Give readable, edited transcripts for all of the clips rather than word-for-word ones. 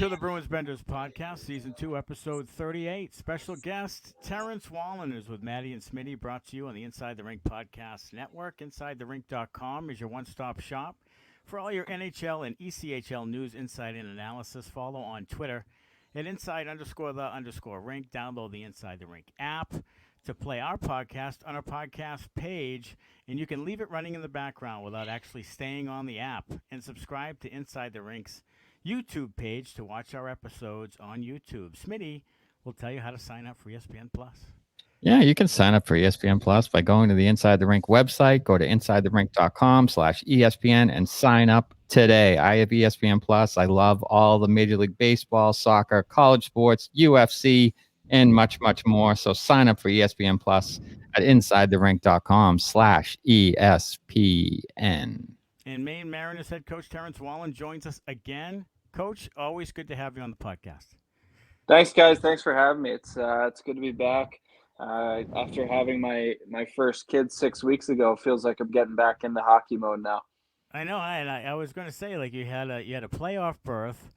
to the Bruins Benders podcast, season 2, episode 38. Special guest Terrence Wallin is with Maddie and Smitty, brought to you on the Inside the Rink podcast network. InsideTheRink.com is your one-stop shop for all your NHL and ECHL news, insight, and analysis. Follow on Twitter at inside_the_rink. Download the Inside the Rink app to play our podcast on our podcast page, and you can leave it running in the background without actually staying on the app. And subscribe to Inside the Rink's YouTube page to watch our episodes on YouTube. Smitty will tell you how to sign up for ESPN Plus. Yeah, you can sign up for ESPN Plus by going to the Inside the Rink website. Go to insidetherink.com/ESPN and sign up today. I have ESPN Plus. I love all the Major League Baseball, soccer, college sports, UFC, and much, much more. So sign up for ESPN Plus at insidetherink.com/ESPN. And Maine Mariners head coach Terrence Wallin joins us again. Coach, always good to have you on the podcast. Thanks, guys. Thanks for having me. It's good to be back. After having my first kid 6 weeks ago, feels like I'm getting back into hockey mode now. I know, and I was going to say, like, you had a playoff berth,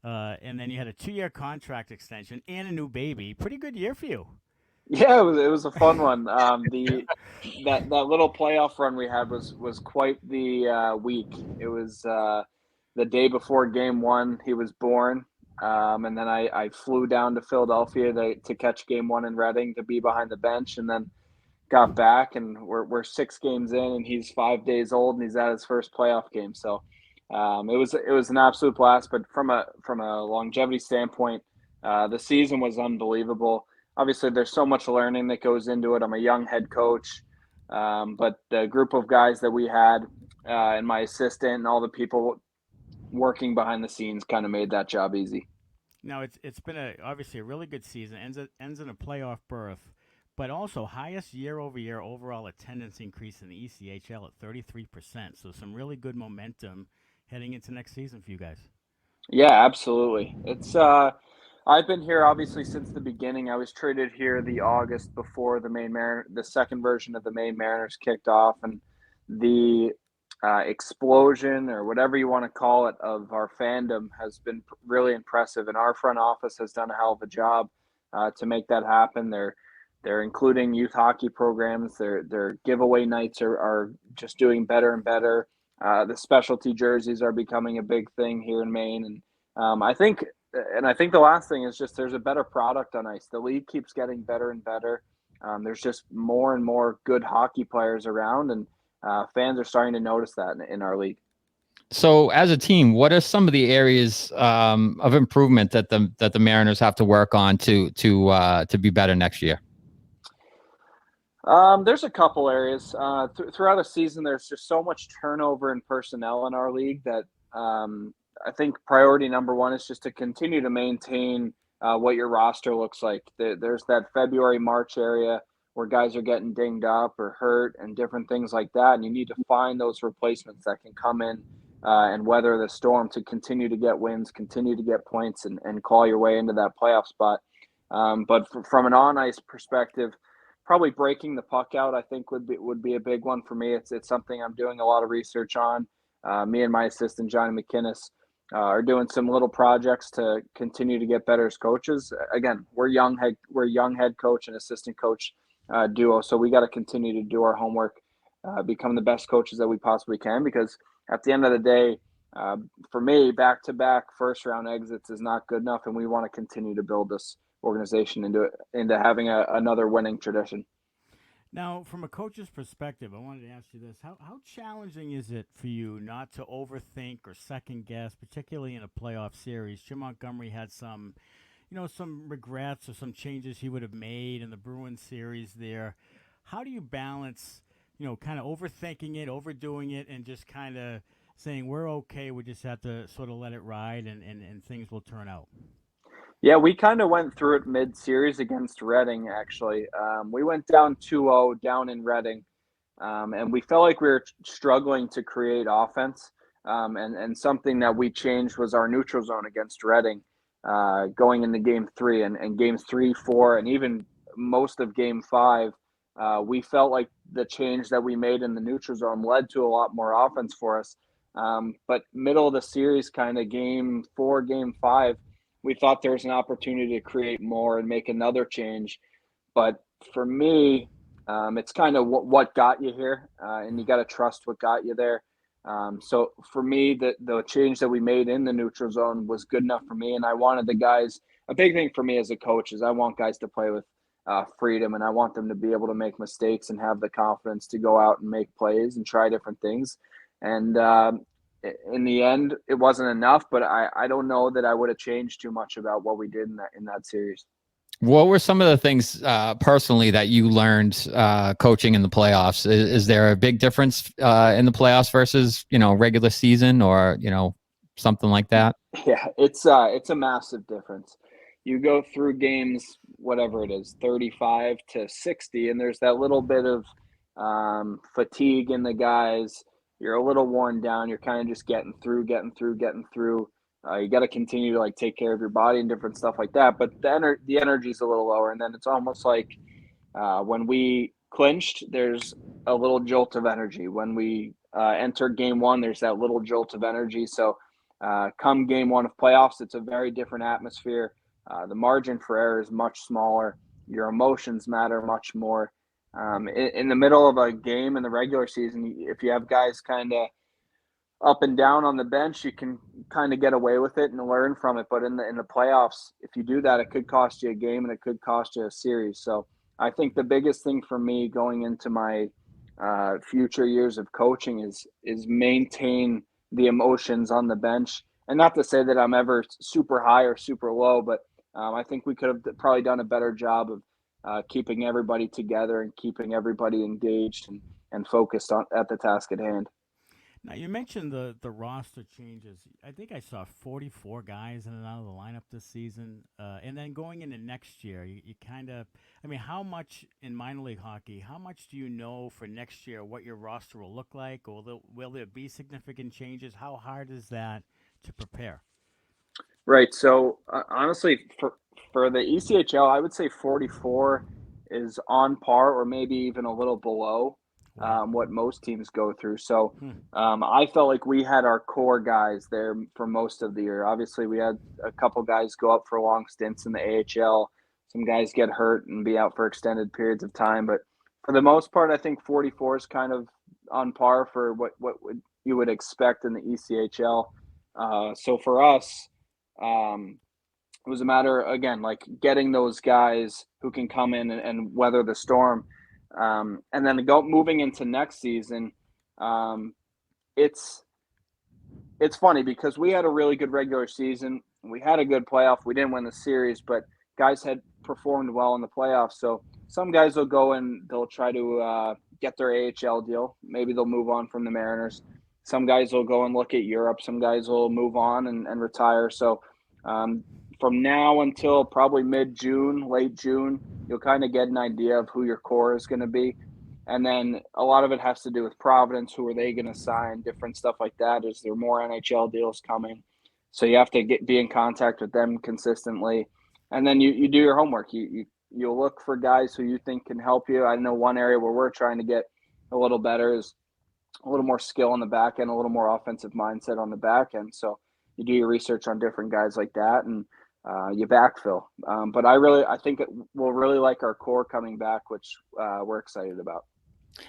and then you had a 2-year contract extension and a new baby. Pretty good year for you. Yeah, it was a fun one. That little playoff run we had was quite the week. It was the day before game 1. He was born. And then I flew down to Philadelphia to catch game 1 in Reading, to be behind the bench, and then got back, and we're 6 games in, and he's 5 days old, and he's at his first playoff game. So it was an absolute blast. But from a longevity standpoint, the season was unbelievable. Obviously, there's so much learning that goes into it. I'm a young head coach, but the group of guys that we had, and my assistant and all the people working behind the scenes kind of made that job easy. Now, it's been obviously a really good season. Ends in a playoff berth, but also highest year-over-year overall attendance increase in the ECHL at 33%. So some really good momentum heading into next season for you guys. Yeah, absolutely. It's I've been here obviously since the beginning. I was traded here the August before the second version of the Maine Mariners kicked off, and the explosion, or whatever you want to call it, of our fandom has been really impressive, and our front office has done a hell of a job to make that happen. They're including youth hockey programs. Their giveaway nights are just doing better and better. The specialty jerseys are becoming a big thing here in Maine, and I think the last thing is just there's a better product on ice. The league keeps getting better and better. There's just more and more good hockey players around, and fans are starting to notice that in our league. So, as a team, what are some of the areas of improvement that the Mariners have to work on to be better next year? There's a couple areas throughout a season. There's just so much turnover in personnel in our league that I think priority number one is just to continue to maintain what your roster looks like. There's that February, March area where guys are getting dinged up or hurt and different things like that. And you need to find those replacements that can come in and weather the storm to continue to get wins, continue to get points, and claw your way into that playoff spot. But from an on-ice perspective, probably breaking the puck out, I think would be a big one for me. It's something I'm doing a lot of research on. Me and my assistant, Johnny McInnes, are doing some little projects to continue to get better as coaches. Again, we're young head coach and assistant coach duo, so we got to continue to do our homework, become the best coaches that we possibly can, because at the end of the day, for me, back-to-back first-round exits is not good enough, and we want to continue to build this organization into having another winning tradition. Now, from a coach's perspective, I wanted to ask you this. How challenging is it for you not to overthink or second guess, particularly in a playoff series? Jim Montgomery had some regrets or some changes he would have made in the Bruins series there. How do you balance, kind of overthinking it, overdoing it, and just kind of saying, we're okay, we just have to sort of let it ride and things will turn out? Yeah, we kind of went through it mid-series against Reading, actually. We went down 2-0 down in Reading, and we felt like we were struggling to create offense. And something that we changed was our neutral zone against Reading going into Game 3. And Games 3, 4, and even most of Game 5, we felt like the change that we made in the neutral zone led to a lot more offense for us. But middle of the series, kind of Game 4, Game 5, we thought there was an opportunity to create more and make another change. But for me, it's kind of what got you here, and you got to trust what got you there. So for me, the change that we made in the neutral zone was good enough for me, and I wanted the guys. A big thing for me as a coach is I want guys to play with freedom, and I want them to be able to make mistakes and have the confidence to go out and make plays and try different things. And in the end, it wasn't enough, but I don't know that I would have changed too much about what we did in that series. What were some of the things personally that you learned coaching in the playoffs? Is there a big difference in the playoffs versus, regular season or, something like that? Yeah, it's a massive difference. You go through games, whatever it is, 35 to 60, and there's that little bit of fatigue in the guys. You're a little worn down. You're kind of just getting through. You got to continue to take care of your body and different stuff like that. But the energy is a little lower, and then it's almost like when we clinched, there's a little jolt of energy. When we enter game one, there's that little jolt of energy. So come game one of playoffs, it's a very different atmosphere. The margin for error is much smaller. Your emotions matter much more. In the middle of a game in the regular season, if you have guys kind of up and down on the bench, you can kind of get away with it and learn from it. But in the playoffs, if you do that, it could cost you a game and it could cost you a series. So I think the biggest thing for me going into my future years of coaching is maintain the emotions on the bench. And not to say that I'm ever super high or super low, but I think we could have probably done a better job of keeping everybody together and keeping everybody engaged and focused at the task at hand. Now you mentioned the roster changes. I think I saw 44 guys in and out of the lineup this season, and then going into next year, you kind of. I mean, how much in minor league hockey? How much do you know for next year what your roster will look like, or will there be significant changes? How hard is that to prepare? Right. So honestly, for the ECHL, I would say 44 is on par or maybe even a little below Wow. what most teams go through. So Hmm. I felt like we had our core guys there for most of the year. Obviously, we had a couple guys go up for long stints in the AHL. Some guys get hurt and be out for extended periods of time. But for the most part, I think 44 is kind of on par for what you would expect in the ECHL. So for us, it was a matter again, like getting those guys who can come in and weather the storm, and then moving into next season. Um, it's it's funny because we had a really good regular season. We had a good playoff. We didn't win the series, but guys had performed well in the playoffs. So some guys will go and they'll try to get their AHL deal. Maybe they'll move on from the Mariners. Some guys will go and look at Europe. Some guys will move on and retire. So um, from now until probably mid-June, late June, you'll kind of get an idea of who your core is going to be. And then a lot of it has to do with Providence. Who are they going to sign? Different stuff like that. Is there more NHL deals coming? So you have to be in contact with them consistently. And then you do your homework. You look for guys who you think can help you. I know one area where we're trying to get a little better is a little more skill on the back end, a little more offensive mindset on the back end. So you do your research on different guys like that, and you backfill. But I think we'll really like our core coming back, which we're excited about.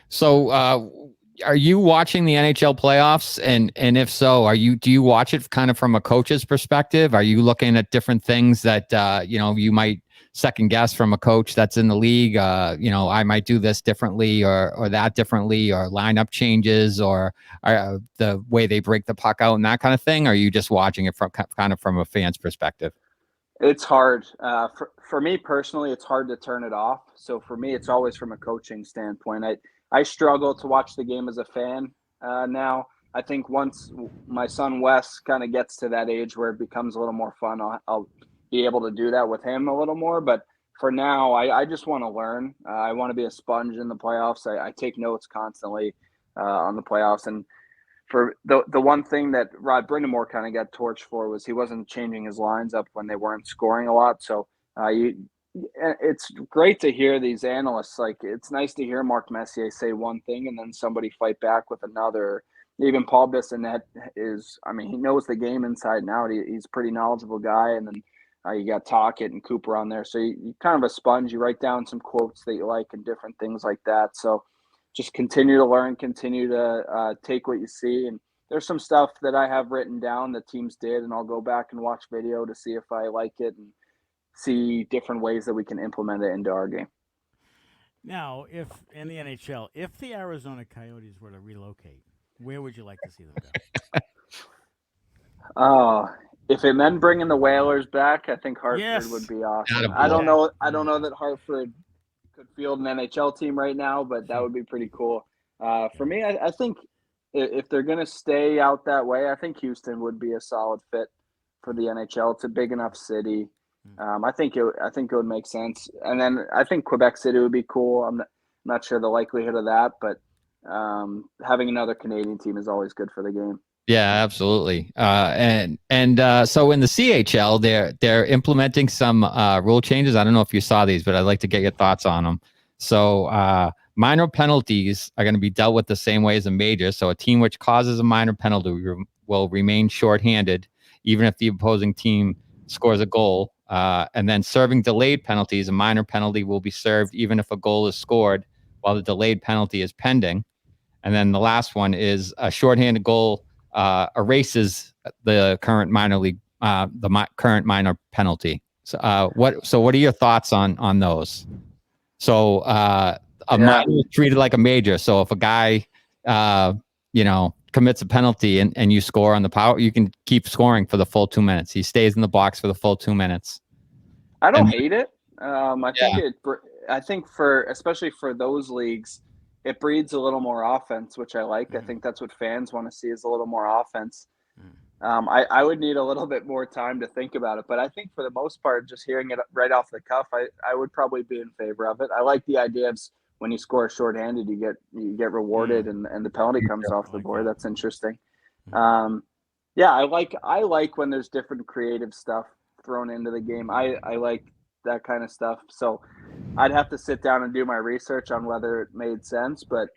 So, are you watching the NHL playoffs? And if so, do you watch it kind of from a coach's perspective? Are you looking at different things that, you might second guess from a coach that's in the league? I might do this differently or that differently, or lineup changes, or the way they break the puck out and that kind of thing? Or are you just watching it from kind of from a fan's perspective? It's hard. For me personally, it's hard to turn it off. So for me, it's always from a coaching standpoint. I struggle to watch the game as a fan now. I think once my son Wes kind of gets to that age where it becomes a little more fun, I'll be able to do that with him a little more. But for now, I just want to learn. I want to be a sponge in the playoffs. I take notes constantly on the playoffs. And for the one thing that Rod Brindamore kind of got torched for was he wasn't changing his lines up when they weren't scoring a lot. So it's great to hear these analysts. Like, it's nice to hear Mark Messier say one thing and then somebody fight back with another. Even Paul Bissonnette he knows the game inside and out. He's a pretty knowledgeable guy. And then You got Talkett and Cooper on there. So you kind of a sponge. You write down some quotes that you like and different things like that. So just continue to learn, continue to take what you see. And there's some stuff that I have written down that teams did, and I'll go back and watch video to see if I like it and see different ways that we can implement it into our game. Now, if in the NHL, if the Arizona Coyotes were to relocate, where would you like to see them go? If it meant bringing the Whalers back, I think Hartford Yes. would be awesome. Attaboy. I don't know that Hartford could field an NHL team right now, but that would be pretty cool. For me, I think if they're going to stay out that way, I think Houston would be a solid fit for the NHL. It's a big enough city. I think it would make sense. And then I think Quebec City would be cool. I'm not sure the likelihood of that, but having another Canadian team is always good for the game. Yeah, absolutely. So in the CHL, they're implementing some rule changes. I don't know if you saw these, but I'd like to get your thoughts on them. So minor penalties are going to be dealt with the same way as a major. So a team which causes a minor penalty will remain shorthanded, even if the opposing team scores a goal. And then serving delayed penalties, a minor penalty will be served even if a goal is scored while the delayed penalty is pending. And then the last one is a shorthanded goal erases the current minor league, current minor penalty. So, what are your thoughts on those? So, a minor is treated like a major. So, if a guy, commits a penalty and you score on the power, you can keep scoring for the full 2 minutes. He stays in the box for the full 2 minutes. I don't hate it. I think especially for those leagues, it breeds a little more offense, which I like. Mm-hmm. I think that's what fans want to see is a little more offense. Mm-hmm. I would need a little bit more time to think about it, but I think for the most part, just hearing it right off the cuff, I would probably be in favor of it. I like the idea of when you score shorthanded, you get rewarded, and the penalty comes off the board. That's interesting. Mm-hmm. I like when there's different creative stuff thrown into the game. I like that kind of stuff. So I'd have to sit down and do my research on whether it made sense. But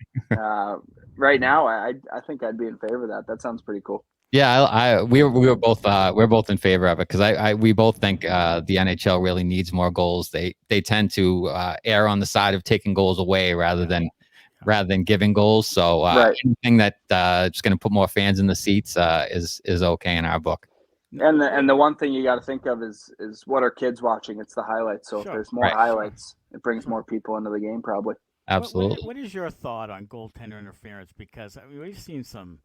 right now, I think I'd be in favor of that. That sounds pretty cool. Yeah, we're both in favor of it because we both think the NHL really needs more goals. They tend to err on the side of taking goals away rather than giving goals. So anything that is going to put more fans in the seats is okay in our book. And the one thing you got to think of is what are kids watching? It's the highlights. So if there's more highlights, it brings more people into the game probably. Absolutely. What is your thought on goaltender interference? Because we've seen some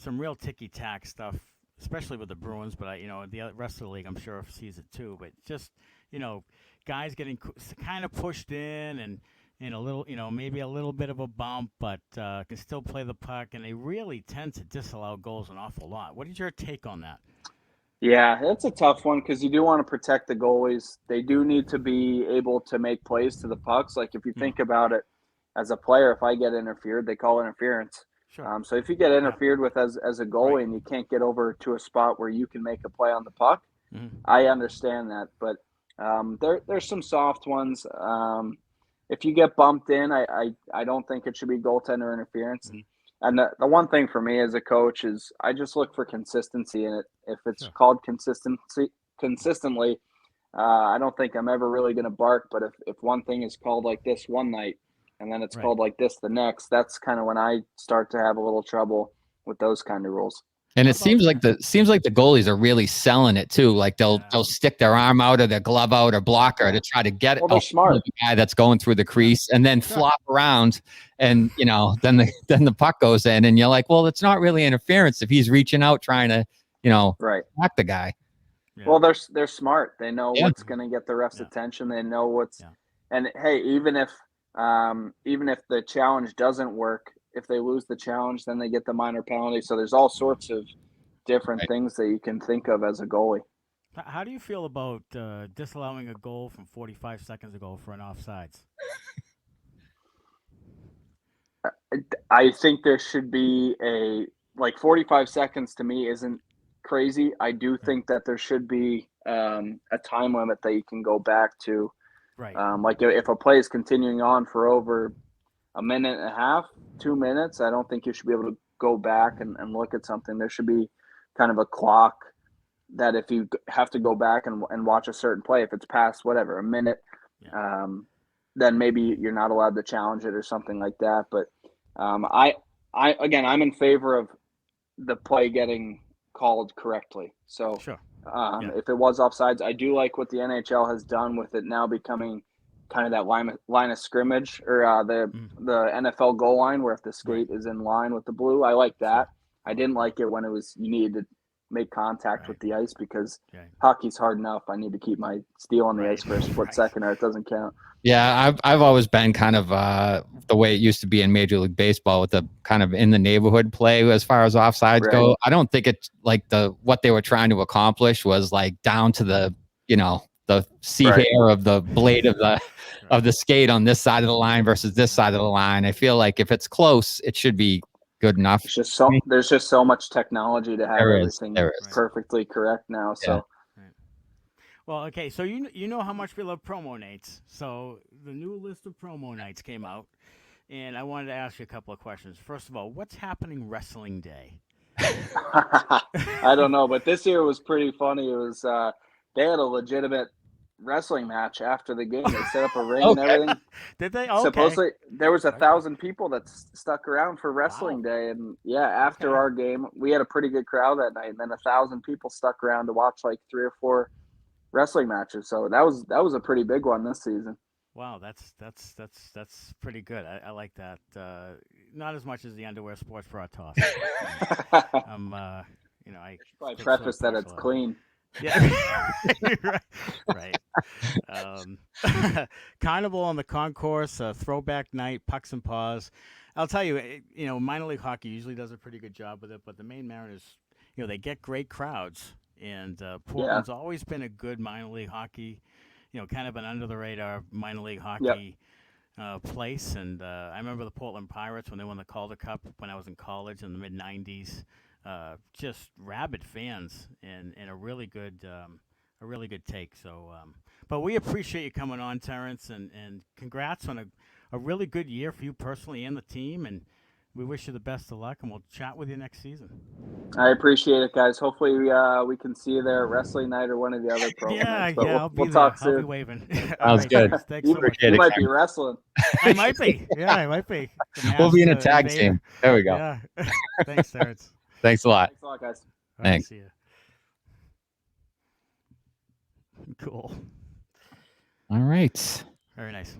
real ticky-tack stuff, especially with the Bruins, but the rest of the league I'm sure sees it too. But just guys getting kind of pushed in and a little, maybe a little bit of a bump, but can still play the puck, and they really tend to disallow goals an awful lot. What is your take on that? Yeah, that's a tough one because you do want to protect the goalies. They do need to be able to make plays to the pucks. Like if you think about it as a player, if I get interfered, they call interference. Sure. So if you get interfered with as a goalie and you can't get over to a spot where you can make a play on the puck, I understand that. But there's some soft ones. If you get bumped in, I don't think it should be goaltender interference. And the one thing for me as a coach is I just look for consistency in it. If it's called consistently, I don't think I'm ever really going to bark. But if one thing is called like this one night and then it's called like this the next, that's kind of when I start to have a little trouble with those kind of rules. And it seems like the goalies are really selling it too. Like they'll stick their arm out or their glove out or blocker to try to get they're smart. The guy that's going through the crease and then flop around and then the puck goes in and you're like, well, it's not really interference if he's reaching out trying to attack the guy. Yeah. Well, they're smart. They know what's going to get the ref's attention. They know what's and hey, even if the challenge doesn't work. If they lose the challenge, then they get the minor penalty. So there's all sorts of different things that you can think of as a goalie. How do you feel about disallowing a goal from 45 seconds ago for an offsides? I think there should be 45 seconds to me isn't crazy. I do think that there should be a time limit that you can go back to. Right. Like if a play is continuing on for over a minute and a half, 2 minutes, I don't think you should be able to go back and look at something. There should be kind of a clock that if you have to go back and watch a certain play, if it's past whatever a minute, then maybe you're not allowed to challenge it or something like that. But I'm in favor of the play getting called correctly. So Sure. if it was offsides, I do like what the NHL has done with it now becoming kind of that line of scrimmage or the NFL goal line where if the skate is in line with the blue. I like that. I didn't like it when it was you needed to make contact with the ice because hockey's hard enough. I need to keep my steel on the ice for a split second or it doesn't count. Yeah, I've always been kind of the way it used to be in Major League Baseball with the kind of in the neighborhood play as far as offsides go. I don't think it's like what they were trying to accomplish was like down to the the hair of the blade of the skate on this side of the line versus this side of the line. I feel like if it's close, it should be good enough. It's just there's just so much technology to have everything perfectly correct now. So. Well, okay, so you know how much we love promo nights. So the new list of promo nights came out, and I wanted to ask you a couple of questions. First of all, what's happening Wrestling Day? I don't know, but this year was pretty funny. It was they had a legitimate wrestling match after the game. They set up a ring and everything. Did they? Okay. Supposedly there was 1,000 people that stuck around for Wrestling Day, and after our game, we had a pretty good crowd that night. And then 1,000 people stuck around to watch like 3 or 4 wrestling matches. So that was a pretty big one this season. Wow, that's pretty good. I like that. Not as much as the underwear sports bra toss. I should probably preface that it's clean. Yeah, right. Carnival on the concourse, throwback night, pucks and paws. I'll tell you, minor league hockey usually does a pretty good job with it, but the Maine Mariners, they get great crowds. And Portland's always been a good minor league hockey, kind of an under the radar minor league hockey place. And I remember the Portland Pirates when they won the Calder Cup when I was in college in the mid '90s. Just rabid fans and a really good take. So, but we appreciate you coming on, Terrence, and congrats on a really good year for you personally and the team. And we wish you the best of luck, and we'll chat with you next season. I appreciate it, guys. Hopefully, we can see you there at Wrestling Night or one of the other programs. We'll talk soon. I'll be waving. Sounds good. Thanks so much. You might be wrestling. I might be. Yeah, I might be. We'll be in a tag team. There we go. Yeah. Thanks, Terrence. Thanks a lot. Thanks a lot, guys. Thanks. See you. Cool. All right. Very nice.